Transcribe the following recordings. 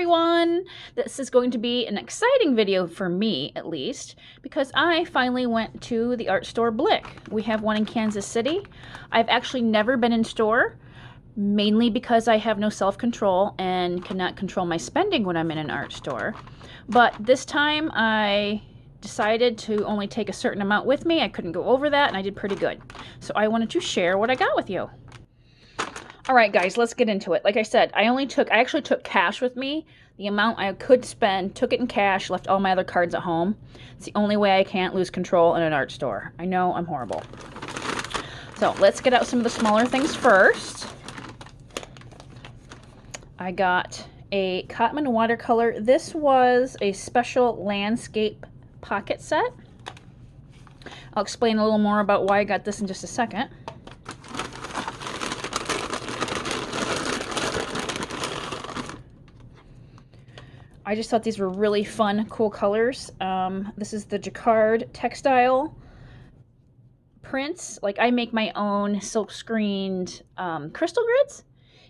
everyone! This is going to be an exciting video for me, at least, because I finally went to the art store Blick. We have one in Kansas City. I've actually never been in store, mainly because I have no self-control and cannot control my spending when I'm in an art store. But this time I decided to only take a certain amount with me. I couldn't go over that, and I did pretty good. So I wanted to share what I got with you. All right, guys, let's get into it. Like I said, I actually took cash with me. The amount I could spend, took it in cash, left all my other cards at home. It's the only way I can't lose control in an art store. I know, I'm horrible. So let's get out some of the smaller things first. I got a Cotman watercolor. This was a special landscape pocket set. I'll explain a little more about why I got this in just a second. I just thought these were really fun, cool colors. This is the Jacquard Textile prints. Like, I make my own silk screened crystal grids,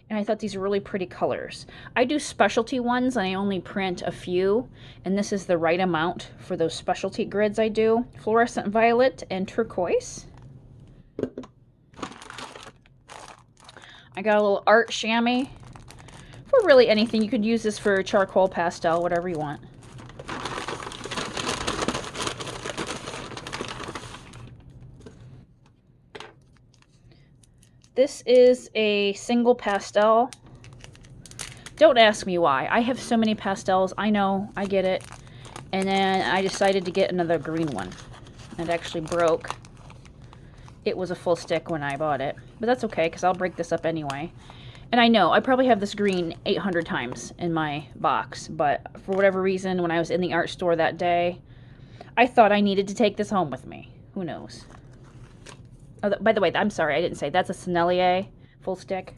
and I thought these were really pretty colors. I do specialty ones, and I only print a few, and this is the right amount for those specialty grids I do. Fluorescent violet and turquoise. I got a little art chamois. For really anything. You could use this for charcoal, pastel, whatever you want. This is a single pastel. Don't ask me why. I have so many pastels. I know, I get it. And then I decided to get another green one. It actually broke. It was a full stick when I bought it. But that's okay, because I'll break this up anyway. And I know, I probably have this green 800 times in my box, but for whatever reason, when I was in the art store that day, I thought I needed to take this home with me. Who knows? Oh, by the way, I'm sorry, I didn't say. That's a Sennelier full stick.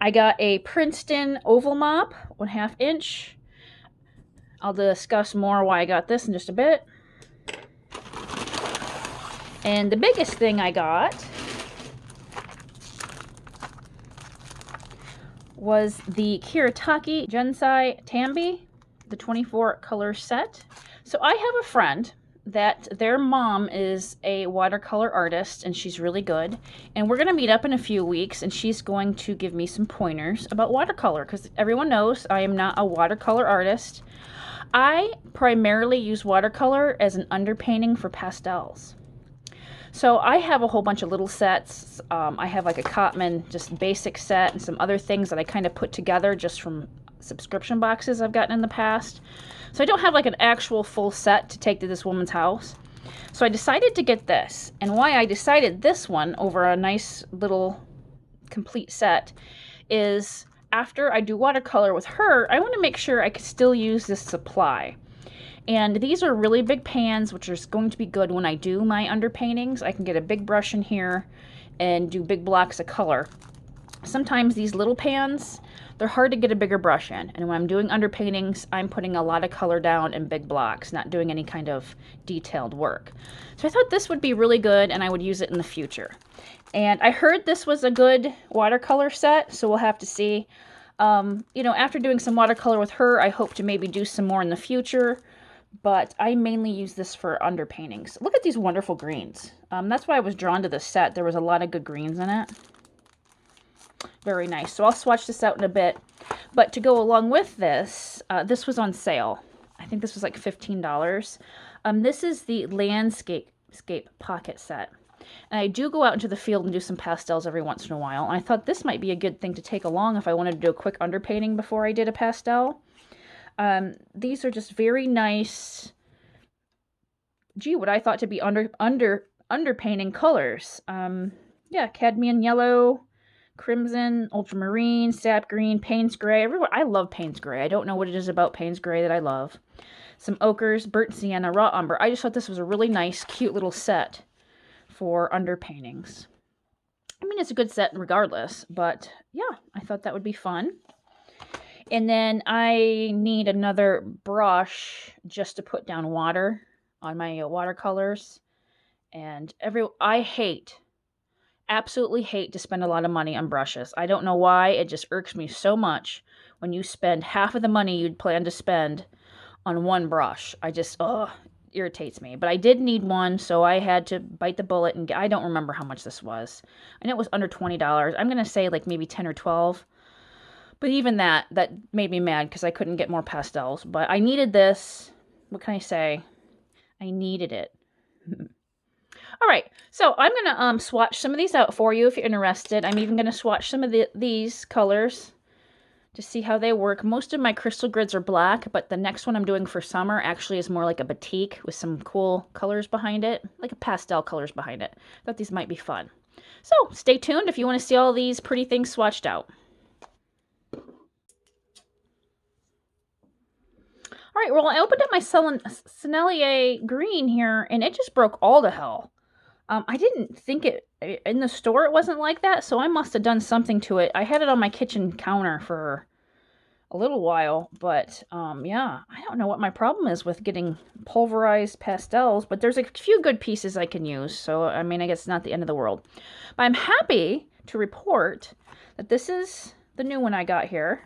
I got a Princeton oval mop, 1/2 inch. I'll discuss more why I got this in just a bit. And the biggest thing I got was the Kuretake Gansai Tambi, the 24 color set. So I have a friend that their mom is a watercolor artist, and she's really good. And we're going to meet up in a few weeks, and she's going to give me some pointers about watercolor, because everyone knows I am not a watercolor artist. I primarily use watercolor as an underpainting for pastels. So I have a whole bunch of little sets. I have like a Cotman just basic set and some other things that I kind of put together just from subscription boxes I've gotten in the past. So I don't have like an actual full set to take to this woman's house. So I decided to get this. And why I decided this one over a nice little complete set is after I do watercolor with her, I want to make sure I can still use this supply. And these are really big pans, which is going to be good when I do my underpaintings. I can get a big brush in here and do big blocks of color. Sometimes these little pans, they're hard to get a bigger brush in. And when I'm doing underpaintings, I'm putting a lot of color down in big blocks, not doing any kind of detailed work. So I thought this would be really good, and I would use it in the future. And I heard this was a good watercolor set, so we'll have to see. You know, after doing some watercolor with her, I hope to maybe do some more in the future. But I mainly use this for underpaintings. Look at these wonderful greens. That's why I was drawn to this set. There was a lot of good greens in it. Very nice. So I'll swatch this out in a bit. But to go along with this, this was on sale. I think this was like $15. This is the landscape pocket set. And I do go out into the field and do some pastels every once in a while. And I thought this might be a good thing to take along if I wanted to do a quick underpainting before I did a pastel. These are just very nice, what I thought to be underpainting colors. Yeah, cadmium yellow, crimson, ultramarine, sap green, Payne's gray. I love Payne's gray. I don't know what it is about Payne's gray that I love. Some ochres, burnt sienna, raw umber. I just thought this was a really nice, cute little set for underpaintings. I mean, it's a good set regardless, but yeah, I thought that would be fun. And then I need another brush just to put down water on my watercolors. And I absolutely hate to spend a lot of money on brushes. I don't know why. It just irks me so much when you spend half of the money you'd plan to spend on one brush. I just, irritates me. But I did need one, so I had to bite the bullet and I don't remember how much this was. I know it was under $20. I'm going to say like maybe 10 or 12. But even that made me mad because I couldn't get more pastels. But I needed this. What can I say? I needed it. All right, so I'm going to swatch some of these out for you if you're interested. I'm even going to swatch some of these colors to see how they work. Most of my crystal grids are black, but the next one I'm doing for summer actually is more like a batik with some cool colors behind it, like a pastel colors behind it. I thought these might be fun. So stay tuned if you want to see all these pretty things swatched out. All right, well, I opened up my Sennelier green here, and it just broke all to hell. I didn't think it, in the store it wasn't like that, so I must have done something to it. I had it on my kitchen counter for a little while, but yeah, I don't know what my problem is with getting pulverized pastels, but there's a few good pieces I can use, so I mean, I guess it's not the end of the world. But I'm happy to report that this is the new one I got here.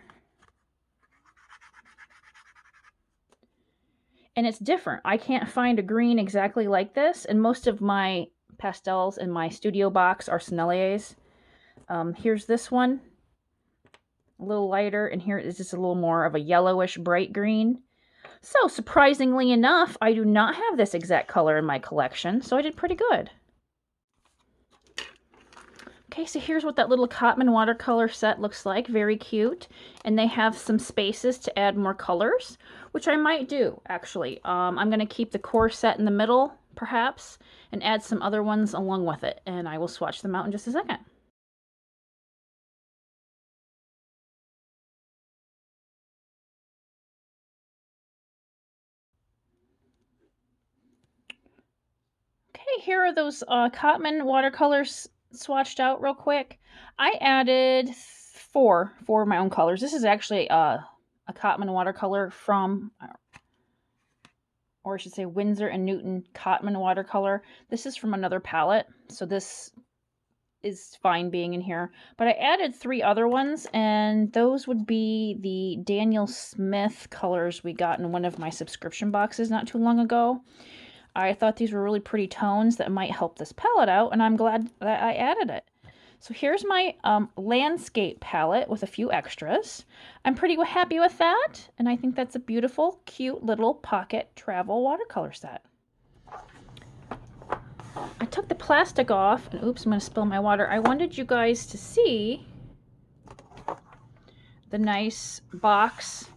And it's different. I can't find a green exactly like this, and most of my pastels in my studio box are Senneliers. Here's this one, a little lighter, and here is just a little more of a yellowish bright green. So surprisingly enough, I do not have this exact color in my collection, so I did pretty good. Okay, so here's what that little Cotman watercolor set looks like. Very cute. And they have some spaces to add more colors, which I might do, actually. I'm going to keep the core set in the middle, perhaps, and add some other ones along with it. And I will swatch them out in just a second. Okay, here are those Cotman watercolors swatched out real quick. I added four of my own colors. This is actually a Cotman watercolor from, or I should say Winsor and Newton Cotman watercolor. This is from another palette, so this is fine being in here. But I added 3 other ones, and those would be the Daniel Smith colors we got in one of my subscription boxes not too long ago. I thought these were really pretty tones that might help this palette out, and I'm glad that I added it. So here's my landscape palette with a few extras. I'm pretty happy with that, and I think that's a beautiful, cute little pocket travel watercolor set. I took the plastic off, and oops, I'm going to spill my water. I wanted you guys to see the nice box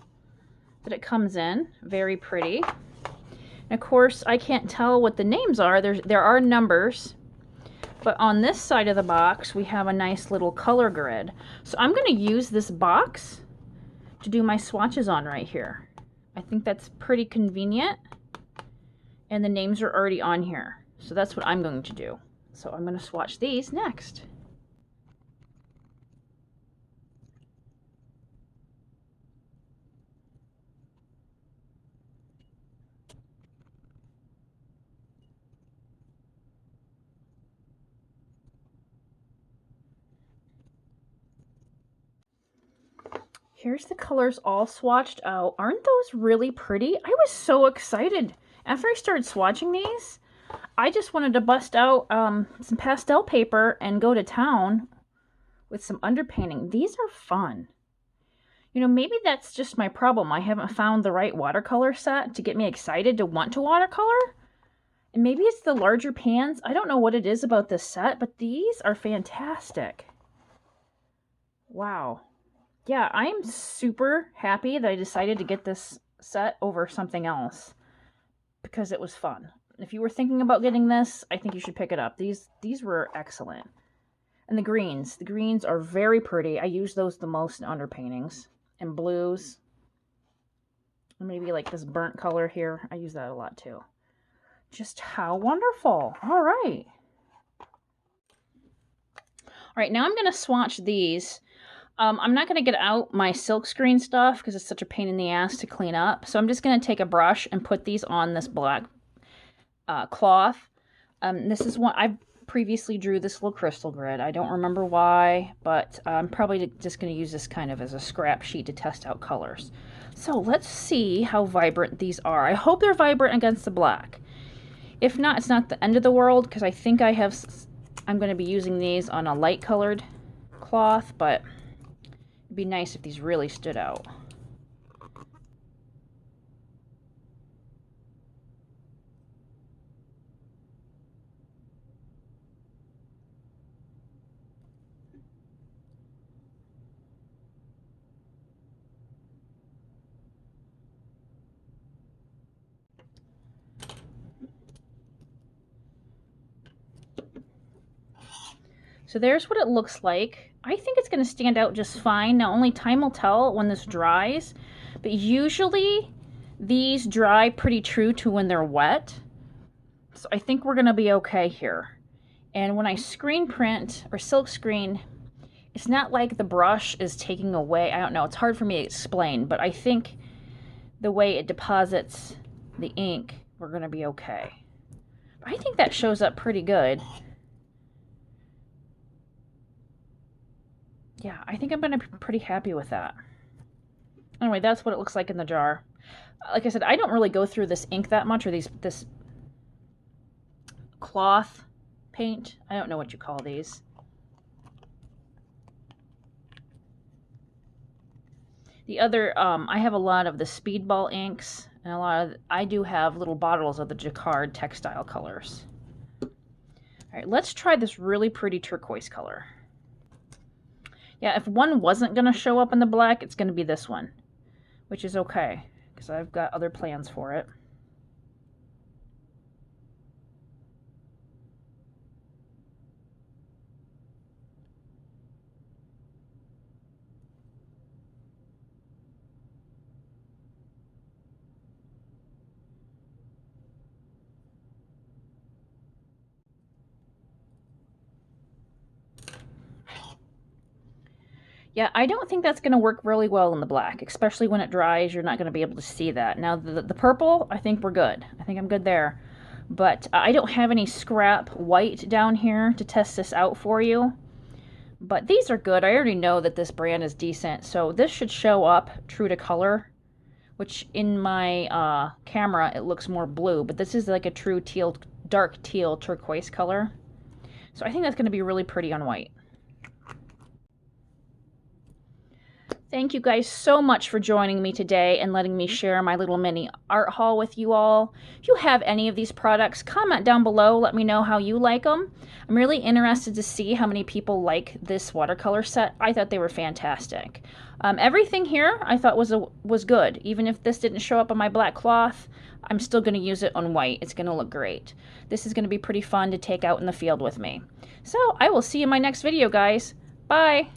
that it comes in. Very pretty. And of course, I can't tell what the names are. There are numbers. But on this side of the box, we have a nice little color grid. So I'm going to use this box to do my swatches on right here. I think that's pretty convenient. And the names are already on here. So that's what I'm going to do. So I'm going to swatch these next. Here's the colors all swatched out. Aren't those really pretty? I was so excited. After I started swatching these, I just wanted to bust out some pastel paper and go to town with some underpainting. These are fun. You know, maybe that's just my problem. I haven't found the right watercolor set to get me excited to want to watercolor. And maybe it's the larger pans. I don't know what it is about this set, but these are fantastic. Wow. Yeah, I'm super happy that I decided to get this set over something else because it was fun. If you were thinking about getting this, I think you should pick it up. These were excellent. And the greens are very pretty. I use those the most in underpaintings. And blues. Maybe like this burnt color here. I use that a lot too. Just how wonderful. All right. All right, now I'm going to swatch these. I'm not going to get out my silkscreen stuff because it's such a pain in the ass to clean up. So I'm just going to take a brush and put these on this black cloth. This is one, previously drew this little crystal grid. I don't remember why, but I'm probably just going to use this kind of as a scrap sheet to test out colors. So let's see how vibrant these are. I hope they're vibrant against the black. If not, it's not the end of the world, because I think I'm going to be using these on a light colored cloth, but it'd be nice if these really stood out. So there's what it looks like. I think it's going to stand out just fine. Now, only time will tell when this dries, but usually these dry pretty true to when they're wet. So I think we're going to be okay here. And when I screen print or silk screen, it's not like the brush is taking away. I don't know. It's hard for me to explain, but I think the way it deposits the ink, we're going to be okay. I think that shows up pretty good. Yeah, I think I'm going to be pretty happy with that. Anyway, that's what it looks like in the jar. Like I said, I don't really go through this ink that much, or this cloth paint. I don't know what you call these. The other, I have a lot of the Speedball inks, and I do have little bottles of the Jacquard Textile colors. All right, let's try this really pretty turquoise color. Yeah, if one wasn't going to show up in the black, it's going to be this one, which is okay, because I've got other plans for it. Yeah, I don't think that's going to work really well in the black, especially when it dries. You're not going to be able to see that. Now, the purple, I think we're good. I think I'm good there. But I don't have any scrap white down here to test this out for you. But these are good. I already know that this brand is decent. So this should show up true to color, which in my camera, it looks more blue. But this is like a true teal, dark teal turquoise color. So I think that's going to be really pretty on white. Thank you guys so much for joining me today and letting me share my little mini art haul with you all. If you have any of these products, comment down below. Let me know how you like them. I'm really interested to see how many people like this watercolor set. I thought they were fantastic. Everything here I thought was good. Even if this didn't show up on my black cloth, I'm still going to use it on white. It's going to look great. This is going to be pretty fun to take out in the field with me. So I will see you in my next video, guys. Bye!